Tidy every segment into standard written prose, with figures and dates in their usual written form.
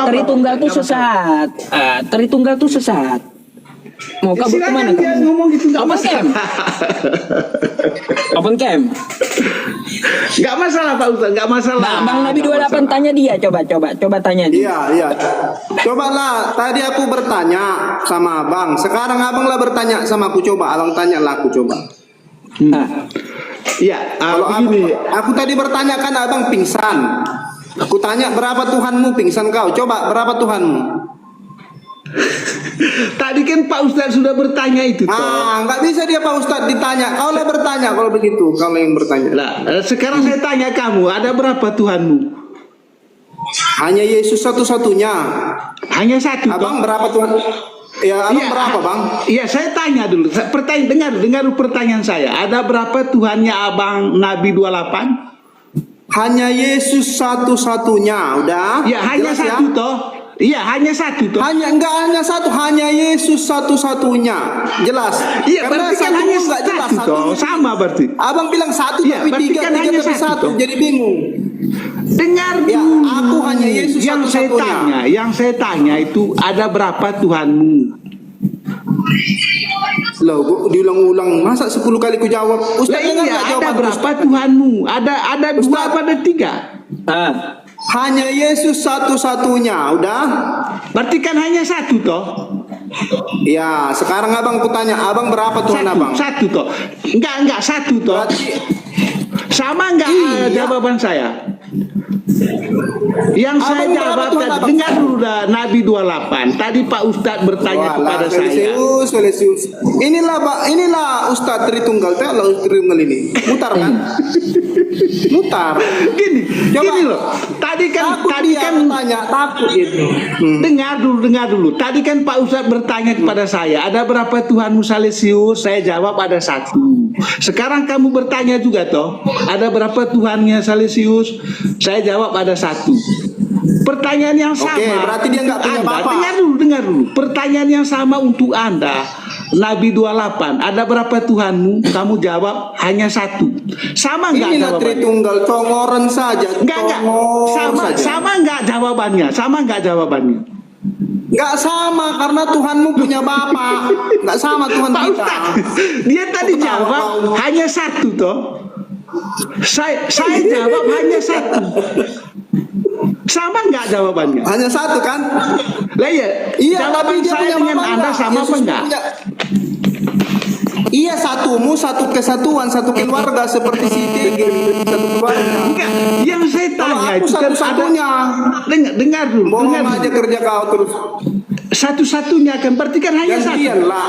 Tritunggal tuh sesat. Tritunggal tuh sesat. Mau kabur kemana? Dia ngomong gitu nggak Open masalah. camp. Open camp. Nggak masalah Pak Ustadz, nggak masalah. Nah, Bang Nabi 28 tanya dia, coba tanya dia. Iya. Cobalah, tadi aku bertanya sama abang. Sekarang abang lah bertanya sama aku, coba. Abang tanya lah aku, coba. Iya, Kalau aku tadi bertanya kan abang pingsan. Aku tanya berapa Tuhanmu, pingsan kau. Coba berapa Tuhanmu? tadi kan Pak Ustadz sudah bertanya itu. Nggak bisa dia Pak Ustadz ditanya. Kau lah bertanya kalau begitu. Kau yang bertanya. Lah, sekarang saya tanya kamu, ada berapa Tuhanmu? Hanya Yesus satu-satunya. Hanya satu. Abang berapa Tuhan? Ya, abang berapa bang? Iya, saya tanya dulu. Dengar dulu pertanyaan saya. Ada berapa Tuhannya abang Nabi 28? Hanya Yesus satu-satunya. Udah? Ya, hanya jelas satu ya? toh. Iya, hanya satu toh. Enggak hanya satu, hanya Yesus satu-satunya. Jelas. Iya, Karena berarti kan satu hanya enggak jelas. satu toh. Sama berarti. Abang bilang satu Iya, tapi berarti tiga, kan tiga hanya tapi satu, satu. toh. Jadi bingung. Dengar Ya, dulu. aku hanya Yesus satu-satunya. Yang saya tanya itu ada berapa Tuhanmu? Loh, gua diulang-ulang. Masa 10 kali ku jawab? Ustaz Lah dengar iya, nggak ada jawaban berapa Ustaz? Tuhanmu? Ada dua Ustaz. apa ada tiga? Hanya Yesus satu-satunya. Udah? Berarti kan hanya satu toh. Ya, sekarang abang ku tanya, abang berapa Tuhan abang? Satu toh. Enggak satu toh. Berarti Sama enggak Iya. jawaban saya? Yang saya Abang jawab berapa Tuhan tadi, abang? dengar dulu dah Nabi 28. Tadi Pak Ustadz bertanya kepada saya. Selesius. Inilah Ustadz Tritunggal. Lah Tritunggal ini. Mutar kan? Mutar. Gini Coba. loh. Tadi kan tanya takut gitu. dengar dulu. Tadi kan Pak Ustadz bertanya kepada saya, ada berapa Tuhanmu Salesius? Saya jawab ada satu. Sekarang kamu bertanya juga toh, ada berapa Tuhannya Salesius? Saya jawab ada satu. Pertanyaan yang sama. Oke, berarti dia nggak punya Anda. bapak. Dengar dulu. Pertanyaan yang sama untuk Anda. Nabi 28, ada berapa Tuhanmu? Kamu jawab hanya satu. Sama enggak Inilah jawabannya? Tritunggal, congoran saja. Enggak. Sama enggak jawabannya? Enggak sama, karena Tuhanmu punya bapak. Enggak sama Tuhan Pak kita. Ustaz, dia tadi Tahu, jawab tahu. hanya satu toh. Saya jawab hanya satu. Sama enggak jawabannya? Hanya satu kan? Lah iya, Iya, jawaban tapi dia saya punya dengan bapak Anda enggak? sama apa Yesus enggak? punya- Iya, satumu, satu kesatuan, satu keluarga seperti Siti, satu keluarga. Enggak, yang saya Kalau tanya aku itu kan ada. satu-satunya. Dengar dulu. Bohong aja kerja kau terus. Satu-satunya kan berarti kan hanya satu. Gantian lah.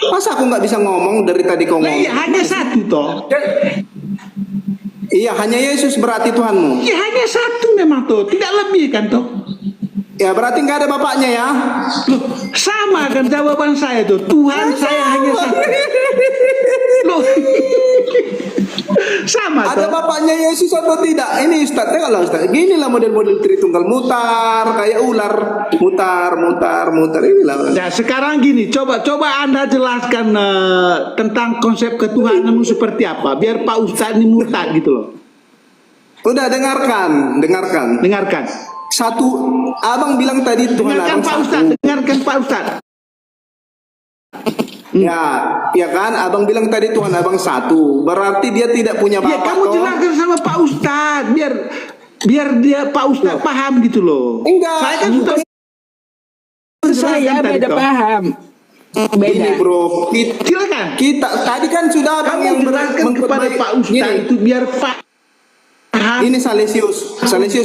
Masa aku nggak bisa ngomong dari tadi kau Lah ngomong? iya, hanya satu toh. Iya, hanya Yesus berarti Tuhanmu. Iya, hanya satu memang toh, tidak lebih kan toh. Ya berarti nggak ada bapaknya ya? Loh, sama kan jawaban saya tuh. Tuhan saya hanya satu. Loh. Sama Ada toh. bapaknya Yesus atau tidak? Ini Ustaz, tengoklah Ustaz. Ginilah model-model Tritunggal, mutar kayak ular, mutar. Inilah. Nah, sekarang gini, coba Anda jelaskan tentang konsep ketuhananmu seperti apa, biar Pak Ustadz ini murtad gitu loh. Udah dengarkan. Dengarkan. Satu, abang bilang tadi Tuhan Dengarkan abang Pak satu. Ustadz, dengarkan Pak Ustadz. Ya kan abang bilang tadi Tuhan abang satu. Berarti dia tidak punya Ya bapak kamu toh? jelaskan sama Pak Ustadz, biar dia Pak Ustadz paham gitu loh. Enggak. Saya kan sudah Saya jelaskan tadi beda toh. paham. Ini Beda. bro, Silakan. kita tadi kan sudah abang Kamu yang jelaskan kepada Pak Ustadz Gini, itu biar Pak paham. Ini Salesius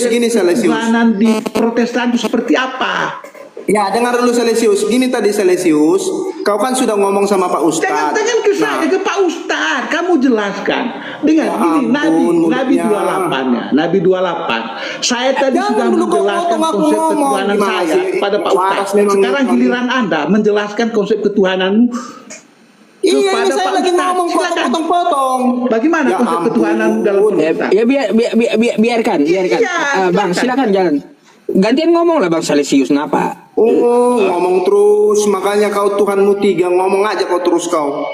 gini Salesius. Ketuhanan di Protestan itu seperti apa? Ya dengar dulu Salesius. Gini tadi Salesius, kau kan sudah ngomong sama Pak Ustadz. Jangan ke saya, ke Pak Ustadz. Kamu jelaskan. Dengan Ya gini, ampun, Nabi mulutnya. 28-nya. Nabi 28. Saya tadi Jangan sudah dulu kau menjelaskan potong aku konsep ngomong. ketuhanan Gimana saya sih? kepada Pak Waras Ustadz. memang Sekarang memang. giliran Anda menjelaskan konsep ketuhananmu. Iya ini kepada saya Pak lagi Ustadz. ngomong kok Silakan. potong-potong. Bagaimana Ya konsep ampun. ketuhananmu dalam Protestan? Ya biarkan. Iya, Bang, silakan. silakan jalan. Gantian ngomong lah Bang Salesius, kenapa? Oh ngomong terus, makanya kau Tuhanmu tiga, ngomong aja kau terus kau.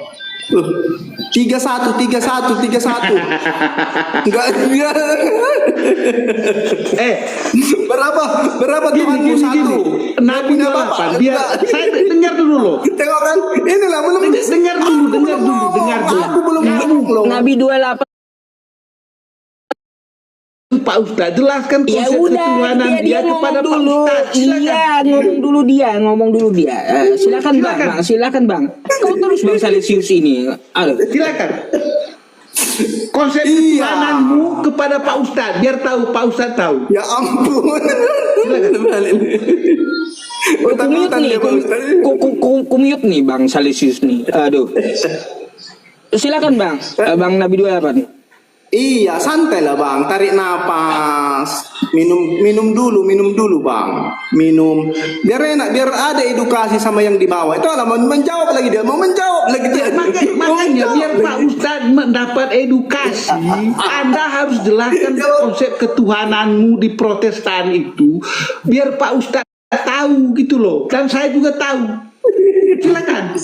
31, 31, 31. Enggak. Berapa Tuhanmu satu? Nabi Punya 28. bapak? Biar Enggak. saya dengar dulu loh. Tengok kan, inilah belum Dengar dulu, dengar dulu, dengar dulu. Aku belum ngomong loh. Nabi 28. Pak Ustadz, jelaskan Ya konsep udah, ketuhanan dia kepada Pak dulu. Ustadz. Iya, ngomong dulu dia. Silakan Bang, silakan Bang. Kau terus Bang Salesius ini. Aduh. Silakan. Konsep Iya. ketuhananmu kepada Pak Ustadz, biar tahu Pak Ustadz tahu. Ya ampun. Kumute nih, kumute nih Bang Salesius nih. Aduh. Silakan Bang, Bang Nabi 28. Iya, santai lah Bang, tarik napas, minum dulu Bang, minum, biar enak, biar ada edukasi sama yang di bawah. Itu lah mau menjawab lagi dia, mau menjawab lagi dia. Makanya biar Pak Ustadz mendapat edukasi, Anda harus jelaskan konsep ketuhananmu di Protestan itu, biar Pak Ustadz tahu gitu loh, dan saya juga tahu. Silakan,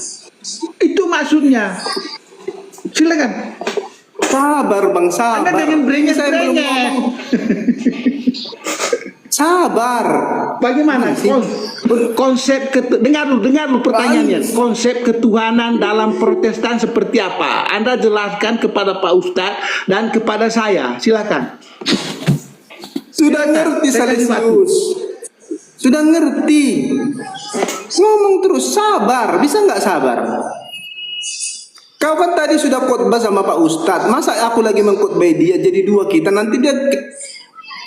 itu maksudnya. Silakan. Sabar Bang, sabar. Anda jangan Saya belum brengek-brengek. ngomong. Sabar. Bagaimana konsep dengar dulu pertanyaannya. Konsep ketuhanan dalam Protestan seperti apa? Anda jelaskan kepada Pak Ustadz dan kepada saya. Silakan. Sudah ngerti Saya kasih Salesius. Sudah ngerti. Ngomong terus, sabar. Bisa nggak sabar? Kau kan tadi sudah khotbah sama Pak Ustadz. Masa aku lagi mengkhotbah dia jadi dua kita? Nanti dia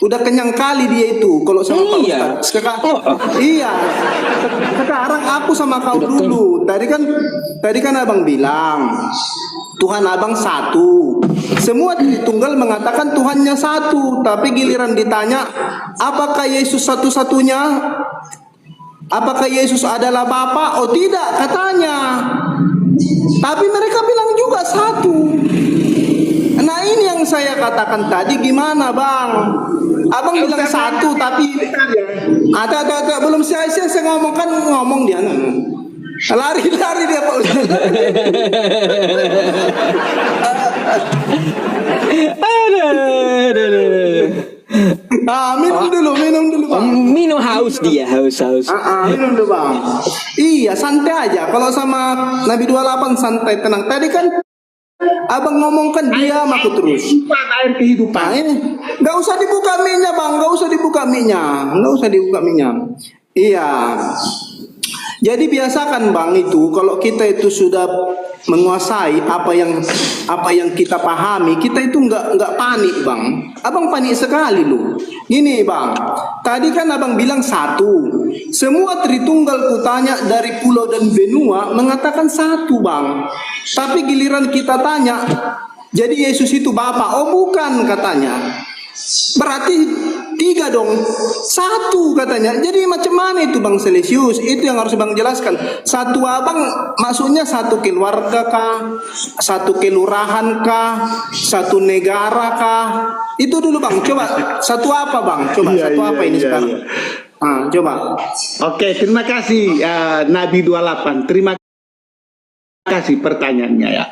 udah kenyang kali dia itu kalau sama Pak Iya. Ustadz. Iya. Sekarang aku sama kau dulu. Tadi kan Abang bilang Tuhan Abang satu. Semua Tritunggal mengatakan Tuhannya satu. Tapi giliran ditanya, apakah Yesus satu-satunya? Apakah Yesus adalah Bapa? Oh tidak, katanya. Tapi mereka bilang juga satu. Nah ini yang saya katakan tadi, gimana Bang? Abang bilang satu tapi ada belum saya ngomong kan ngomong dia. Lari dia Pak Ustaz. Minum dulu Bang. Minum haus dia, haus. Minum dulu Bang. Iya, santai aja. Kalau sama Nabi 28 santai, tenang. Tadi kan Abang ngomongkan diam aku terus. Air kehidupan. Nah, ini nggak usah dibuka mic-nya Bang, nggak usah dibuka mic-nya. Iya. Jadi biasakan Bang itu kalau kita itu sudah menguasai apa yang kita pahami, kita itu nggak panik Bang. Abang panik sekali loh. Gini Bang, tadi kan Abang bilang satu. Semua Tritunggal kutanya dari pulau dan benua mengatakan satu Bang. Tapi giliran kita tanya, jadi Yesus itu Bapa? Oh bukan katanya. Berarti tiga dong, satu katanya. Jadi macam mana itu Bang Salesius? Itu yang harus Bang jelaskan. Satu Abang maksudnya satu keluarga kah, satu kelurahan kah, satu negara kah? Itu dulu Bang, coba satu apa Bang? Coba satu apa ini sekarang? Coba. Oke, terima kasih Nabi 28. Terima kasih pertanyaannya ya.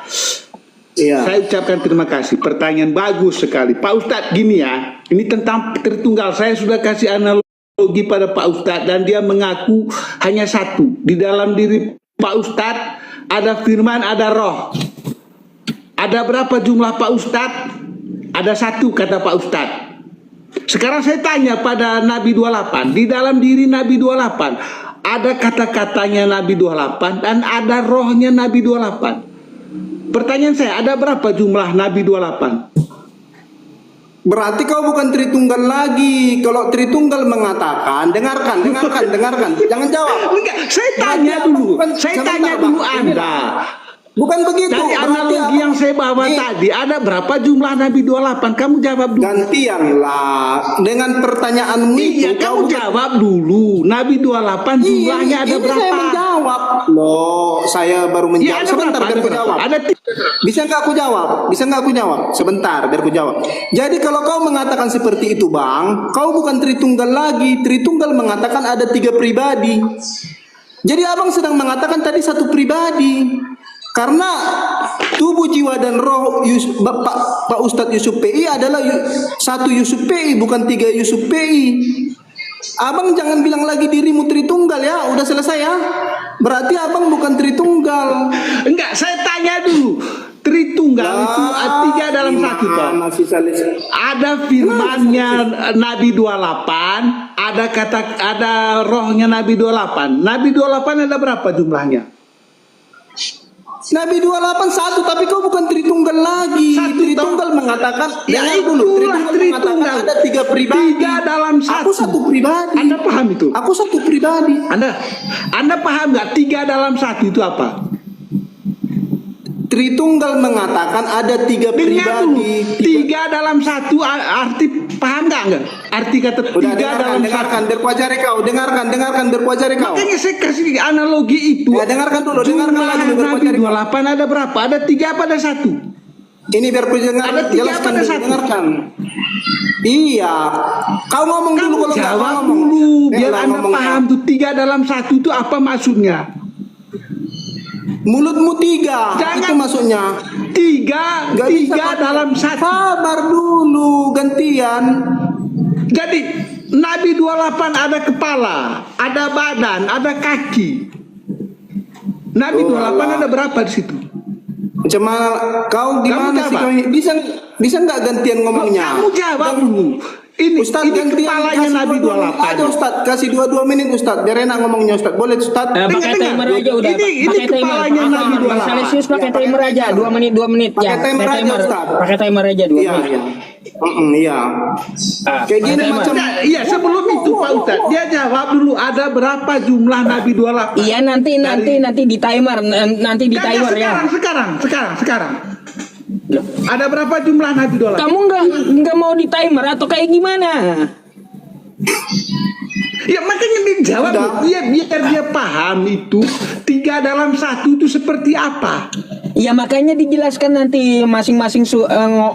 Iya. Saya ucapkan terima kasih. Pertanyaan bagus sekali. Pak Ustadz gini ya. Ini tentang Tritunggal. Saya sudah kasih analogi pada Pak Ustadz dan dia mengaku hanya satu. Di dalam diri Pak Ustadz ada firman, ada roh. Ada berapa jumlah Pak Ustadz? Ada satu kata Pak Ustadz. Sekarang saya tanya pada Nabi 28. Di dalam diri Nabi 28 ada kata-katanya Nabi 28 dan ada rohnya Nabi 28. Pertanyaan saya, ada berapa jumlah Nabi 28? Berarti kau bukan Tritunggal lagi. Kalau Tritunggal mengatakan, dengarkan. Jangan jawab. Enggak, saya tanya dulu. Saya tanya dulu Anda. Bukan begitu. Dari analogi yang saya bawa tadi, ada berapa jumlah Nabi 28? Kamu jawab dulu. Gantianlah dengan pertanyaanmu Iya, itu. kamu jawab dulu. Nabi 28 jumlahnya ada ini berapa? saya menjawab. Loh, saya baru menjawab. Iya, ada Sebentar berapa? biar aku jawab. Bisa nggak aku jawab? Sebentar biar aku jawab. Jadi kalau kau mengatakan seperti itu Bang, kau bukan Tritunggal lagi. Tritunggal mengatakan ada 3 pribadi. Jadi Abang sedang mengatakan tadi satu pribadi. Karena tubuh, jiwa dan roh Pak Ustadz Yusuf PI adalah satu Yusuf PI, bukan 3 Yusuf PI. Abang jangan bilang lagi dirimu Tritunggal ya, udah selesai ya. Berarti abang bukan Tritunggal. Enggak, saya tanya dulu. Tritunggal itu 3 dalam 1 toh. Ada firmannya Nabi 28, ada rohnya Nabi 28. Nabi 28 ada berapa jumlahnya? Nabi 28 satu, tapi kau bukan Tritunggal lagi. Tritunggal mengatakan, ya itu dulu, Tritunggal ada 3 pribadi. 3 dalam 1. Aku 1 pribadi. Anda paham itu? Aku 1 pribadi. Anda paham nggak 3 dalam 1 itu apa? Tritunggal mengatakan ada 3 pribadi. 3 dalam 1 arti paham nggak? Arti kata 3 dalam 1. Dengarkan berkuajari kau. Dengarkan berkuajari kau. Makanya saya kasih analogi itu. Ya, dengarkan dulu. Dengarkan lagi Nabi berkuajari kau. 28 ada berapa? Ada 3 pada 1. Ini biar ku Ada 3 jelaskan pada dulu, 1. dengarkan. Iya. Kau ngomong dulu kalau nggak Jawab ngomong. dulu biar Lah, Anda ngomong. paham tuh 3 dalam 1 itu apa maksudnya. Mulutmu 3. Itu maksudnya. 3 Nggak bisa, Pak. dalam 1. Sabar dulu, gantian. Jadi Nabi 28 ada kepala, ada badan, ada kaki. Nabi 28 ada berapa di situ? Macam mana? Kau gimana sih? jawab. Kau bisa nggak gantian ngomongnya? Kamu jawab dulu. Ini gantian kepalanya kasih Nabi 28 aja 28. Ustaz, kasih 2 menit Ustaz, biar enak ngomongnya Ustaz. Boleh Ustaz? Pakai timer aja udah. Ini Pakai timer. kepalanya Nabi Bang 28. Salesius pakai timer aja 2 menit 2 menit ya. Pakai timer aja, Ustaz. Pakai timer aja 2 Iya, menit. iya. Iya. Kayak gini pakai macam Iya, sebelum itu Pak Ustadz, dia jawab dulu ada berapa jumlah Nabi 28. Iya nanti di timer nanti di Kagak, timer ya. sekarang. Ada berapa jumlah Nabi 28? Kamu nggak mau di timer atau kayak gimana? Ya makanya dijawab Udah. biar dia paham itu 3 dalam 1 itu seperti apa. Ya makanya dijelaskan nanti masing-masing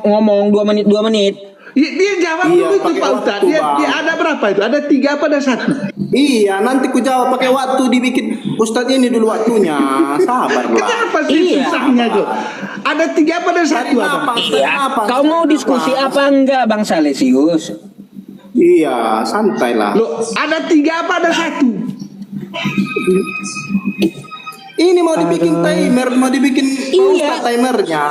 ngomong 2 menit 2 menit. Ya, dia jawab Iya, dulu itu pakai Pak Ustadz. waktu, Dia Bang. ada berapa itu? Ada 3 pada 1. Iya, nanti ku jawab pakai waktu dibikin Ustaz ini dulu waktunya. Sabar lah. Kenapa sih Iya. susahnya tuh? Ada 3 pada 1 Cari apa? napas, Iya. Kau mau diskusi apa enggak Bang Salesius? Iya, santai lah. Loh, ada 3 pada 1. Ini mau dibikin timer, mau dibikin Iya. Ustaz timernya.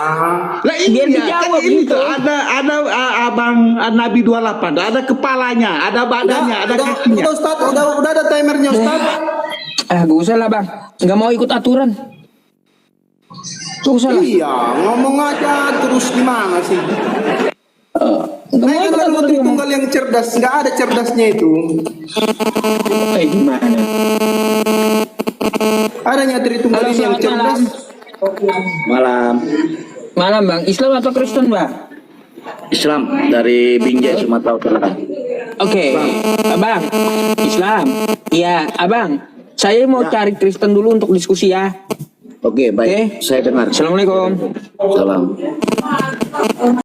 Lah Biar iya, dijawab kan ini gitu. tuh ada abang Nabi 28, ada kepalanya, ada badannya, ada kakinya. Udah Ustaz, udah ada timernya Ustaz. Gak usah lah Bang. Gak mau ikut aturan. Gak usah lah. Iya, ngomong aja terus gimana sih? Gak mau Naik ikut kan aturan. Tritunggal yang cerdas, nggak ada cerdasnya itu. Kayak gimana? Adanya Tritunggal Halo, ini yang selamat cerdas. Malam. Malam Bang. Islam atau Kristen Bang? Islam dari Binjai Sumatera Utara. Oke, Abang. Islam. Iya, Abang. Saya mau cari Kristen dulu untuk diskusi ya. Oke, baik. Oke. Saya dengar. Assalamualaikum. Salam.